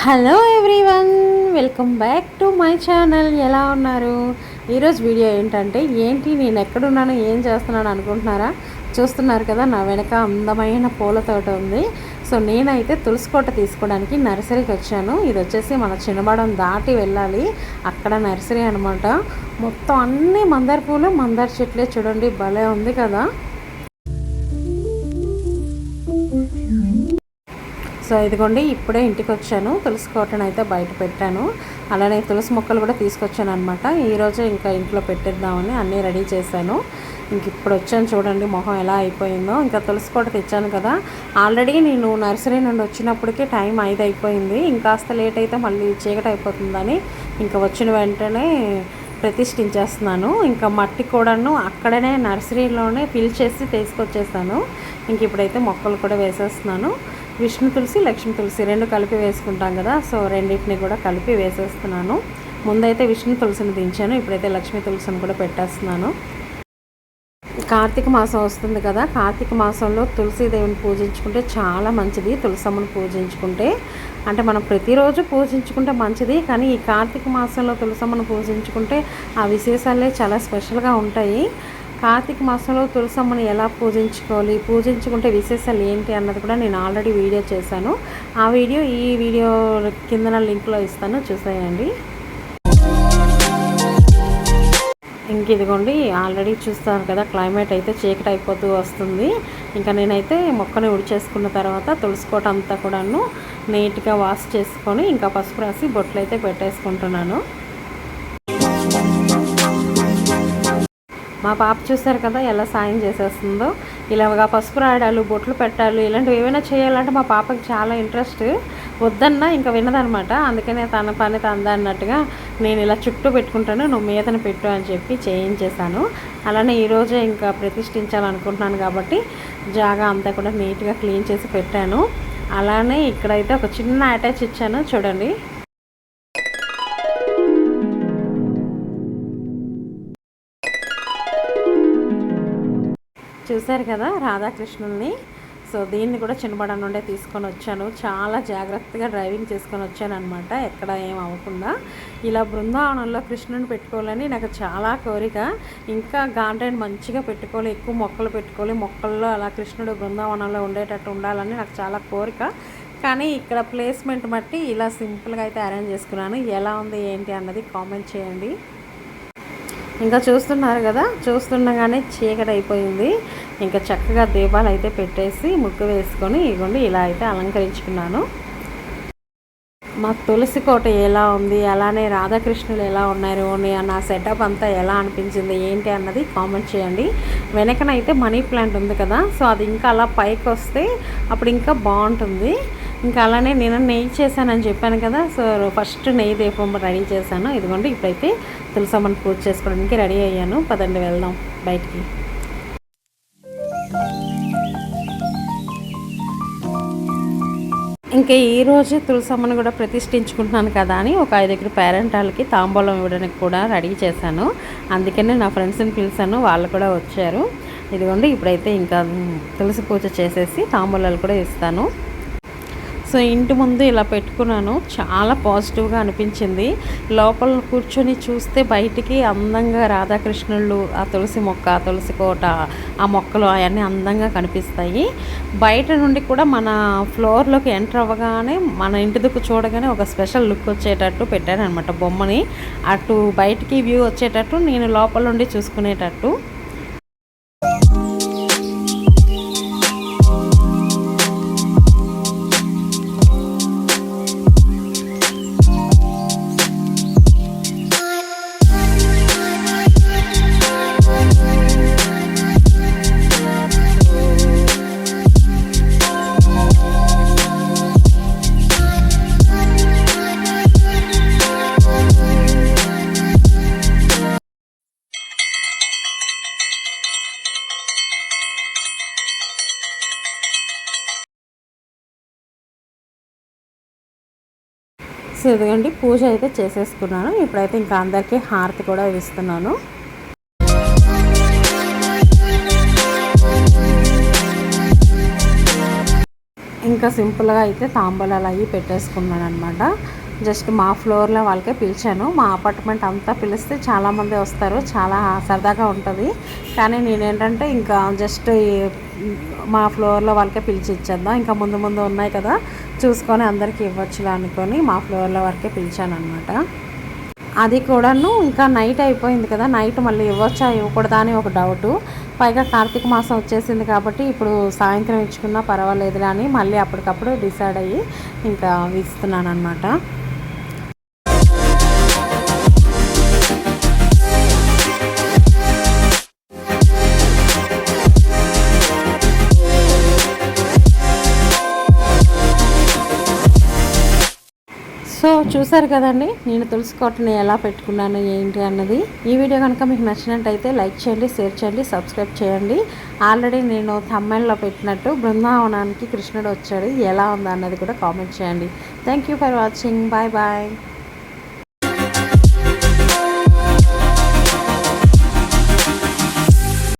Hello everyone, welcome back to my channel. ఎలా ఉన్నారు? ఈరోజు వీడియో ఏంటంటే నేను ఎక్కడున్నాను, ఏం చేస్తున్నాను అనుకుంటున్నారా? చూస్తున్నారు కదా, నా వెనక అందమైన పూల తోట ఉంది. సో నేనైతే తులసికోట తీసుకోవడానికి నర్సరీకి వచ్చాను. ఇది వచ్చేసి మన చిన్నబాడం దాటి వెళ్ళాలి, అక్కడ నర్సరీ అనమాట. మొత్తం అన్ని మందార పూలు, మందార చెట్లే. చూడండి, భలే ఉంది కదా. సో ఇదిగోండి, ఇప్పుడే ఇంటికి వచ్చాను. తులసి కోటను అయితే బయట పెట్టాను. అలానే తులసి మొక్కలు కూడా తీసుకొచ్చాను అనమాట. ఈరోజు ఇంకా ఇంట్లో పెట్టిద్దామని అన్నీ రెడీ చేశాను. ఇంక ఇప్పుడు వచ్చాను, చూడండి మొహం ఎలా అయిపోయిందో. ఇంకా తులసి కోట తెచ్చాను కదా, ఆల్రెడీ నేను నర్సరీ నుండి వచ్చినప్పటికీ టైం 5 అయిపోయింది. ఇంకాస్త లేట్ అయితే మళ్ళీ చీకటి అయిపోతుందని ఇంకా వచ్చిన వెంటనే ప్రతిష్ఠించేస్తున్నాను. ఇంకా మట్టి కూడాను అక్కడనే నర్సరీలోనే ఫిల్ చేసి తీసుకొచ్చేస్తాను. ఇంక ఇప్పుడైతే మొక్కలు కూడా వేసేస్తున్నాను. విష్ణు తులసి, లక్ష్మీ తులసి రెండు కలిపి వేసుకుంటాం కదా, సో రెండింటిని కూడా కలిపి వేసేస్తున్నాను. ముందైతే విష్ణు తులసిని దించాను, ఇప్పుడైతే లక్ష్మీ తులసిని కూడా పెట్టేస్తున్నాను. కార్తీక మాసం వస్తుంది కదా, కార్తీక మాసంలో తులసీదేవిని పూజించుకుంటే చాలా మంచిది. తులసమ్మను పూజించుకుంటే అంటే మనం ప్రతిరోజు పూజించుకుంటే మంచిది, కానీ ఈ కార్తీక మాసంలో తులసమ్మను పూజించుకుంటే ఆ విశేషాలే చాలా స్పెషల్గా ఉంటాయి. కార్తీక మాసంలో తులసమ్మని ఎలా పూజించుకోవాలి, పూజించుకుంటే విశేషాలు ఏంటి అన్నది కూడా నేను ఆల్రెడీ వీడియో చేశాను. ఆ వీడియో ఈ వీడియో కింద లింక్లో ఇస్తాను, చూసేయండి. ఇంక ఇదిగోండి, ఆల్రెడీ చూస్తారు కదా, క్లైమేట్ అయితే చీకటి అయిపోతూ వస్తుంది. ఇంకా నేనైతే మొక్కని ఉడిచేసుకున్న తర్వాత తులసికోట అంతా కూడాను నీట్గా వాష్ చేసుకొని ఇంకా పసుపు రాసి బొట్లు అయితే పెట్టేసుకుంటున్నాను. మా పాప చూస్తారు కదా ఎలా సాయం చేసేస్తుందో. ఇలాగా పసుపు రాయడాలు, బొట్లు పెట్టాలి, ఇలాంటివి ఏమైనా చేయాలంటే మా పాపకి చాలా ఇంట్రెస్ట్. వద్దన్నా ఇంకా వినదనమాట. అందుకనే తన పని తందా అన్నట్టుగా నేను ఇలా చుట్టూ పెట్టుకుంటాను, నువ్వు మీదన పెట్టు అని చెప్పి చేయించేశాను. అలానే ఈరోజే ఇంకా ప్రతిష్ఠించాలనుకుంటున్నాను కాబట్టి జాగా అంతా కూడా నీట్గా క్లీన్ చేసి పెట్టాను. అలానే ఇక్కడైతే ఒక చిన్న అటాచ్ ఇచ్చాను, చూడండి. చూశారు కదా రాధాకృష్ణుల్ని. సో దీన్ని కూడా చిన్నబడ నుండే తీసుకొని వచ్చాను. చాలా జాగ్రత్తగా డ్రైవింగ్ చేసుకొని వచ్చాను అనమాట, ఎక్కడ ఏం అవ్వకుండా. ఇలా బృందావనంలో కృష్ణుని పెట్టుకోవాలని నాకు చాలా కోరిక. ఇంకా గార్డెన్ మంచిగా పెట్టుకోవాలి, ఎక్కువ మొక్కలు పెట్టుకోవాలి, మొక్కల్లో అలా కృష్ణుడు బృందావనంలో ఉండేటట్టు ఉండాలని నాకు చాలా కోరిక. కానీ ఇక్కడ ప్లేస్మెంట్ బట్టి ఇలా సింపుల్గా అయితే అరేంజ్ చేసుకున్నాను. ఎలా ఉంది ఏంటి అన్నది కామెంట్ చేయండి. ఇంకా చూస్తున్నారు కదా, చూస్తుండగానే చీకటి అయిపోయింది. ఇంకా చక్కగా దీపాలు అయితే పెట్టేసి ముగ్గు వేసుకొని ఇగోండి ఇలా అయితే అలంకరించుకున్నాను. మా తులసి కోట ఎలా ఉంది, అలానే రాధాకృష్ణులు ఎలా ఉన్నారు, నా సెటప్ అంతా ఎలా అనిపించింది ఏంటి అన్నది కామెంట్ చేయండి. వెనకనైతే మనీ ప్లాంట్ ఉంది కదా, సో అది ఇంకా అలా పైకి వస్తే అప్పుడు ఇంకా బాగుంటుంది. ఇంకా అలానే నేను నెయ్యి చేశానని చెప్పాను కదా, సో ఫస్ట్ నెయ్యి దీపం రెడీ చేశాను. ఇదిగోండి ఇప్పుడైతే తులసమ్మని పూజ చేసుకోవడానికి రెడీ అయ్యాను. పదండి వెళ్దాం బయటికి. ఇంకా ఈరోజు తులసమ్మని కూడా ప్రతిష్ఠించుకుంటున్నాను కదా అని ఒక 5 పేరెంట్ వాళ్ళకి తాంబూలం ఇవ్వడానికి కూడా రెడీ చేశాను. అందుకనే నా ఫ్రెండ్స్ని పిలిచాను, వాళ్ళు కూడా వచ్చారు. ఇదిగోండి ఇప్పుడైతే ఇంకా తులసి పూజ చేసేసి తాంబూలాలు కూడా ఇస్తాను. సో ఇంటి ముందు ఇలా పెట్టుకున్నాను, చాలా పాజిటివ్గా అనిపించింది. లోపల కూర్చొని చూస్తే బయటికి అందంగా రాధాకృష్ణుళ్ళు, ఆ తులసి మొక్క, ఆ తులసి కోట, ఆ మొక్కలు అవన్నీ అందంగా కనిపిస్తాయి. బయట నుండి కూడా మన ఫ్లోర్లోకి ఎంటర్ అవ్వగానే మన ఇంటి దిక్కు చూడగానే ఒక స్పెషల్ లుక్ వచ్చేటట్టు పెట్టాను అనమాట బొమ్మని. అటు బయటికి వ్యూ వచ్చేటట్టు, నేను లోపల నుండి చూసుకునేటట్టు. సో ఇదిగోండి పూజ అయితే చేసేసుకున్నాను. ఇప్పుడైతే ఇంకా అందరికీ హారతి కూడా ఇస్తున్నాను. ఇంకా సింపుల్గా అయితే తాంబూలాలు అవి పెట్టేసుకున్నాను అనమాట. జస్ట్ మా ఫ్లోర్లో వాళ్ళకే పిలిచాను. మా అపార్ట్మెంట్ అంతా పిలిస్తే చాలామంది వస్తారు, చాలా సరదాగా ఉంటుంది. కానీ నేనేంటంటే ఇంకా జస్ట్ మా ఫ్లోర్లో వాళ్ళకే పిలిచి ఇచ్చేద్దాం, ఇంకా ముందు ముందు ఉన్నాయి కదా చూసుకొని అందరికీ ఇవ్వచ్చులా అనుకొని మా ఫ్లోర్లో వరకే పిలిచాను అనమాట. అది కూడాను ఇంకా నైట్ అయిపోయింది కదా, నైట్ మళ్ళీ ఇవ్వచ్చా ఇవ్వకూడదా అని ఒక డౌటు. పైగా కార్తీక మాసం వచ్చేసింది కాబట్టి ఇప్పుడు సాయంత్రం ఇచ్చుకున్నా పర్వాలేదులే అని మళ్ళీ అప్పటికప్పుడు డిసైడ్ అయ్యి ఇంకా ఇస్తున్నాను అనమాట. సో చూసారు కదండి నేను తులసి కోటని ఎలా పెట్టుకున్నాను ఏంటి అన్నది. ఈ వీడియో కనుక మీకు నచ్చినట్టయితే లైక్ చేయండి, షేర్ చేయండి, సబ్స్క్రైబ్ చేయండి. ఆల్రెడీ నేను థంబ్నెయిల్లో పెట్టినట్టు బృందావనానికి కృష్ణుడు వచ్చాడు, ఎలా ఉందా అన్నది కూడా కామెంట్ చేయండి. Thank you for watching. Bye bye.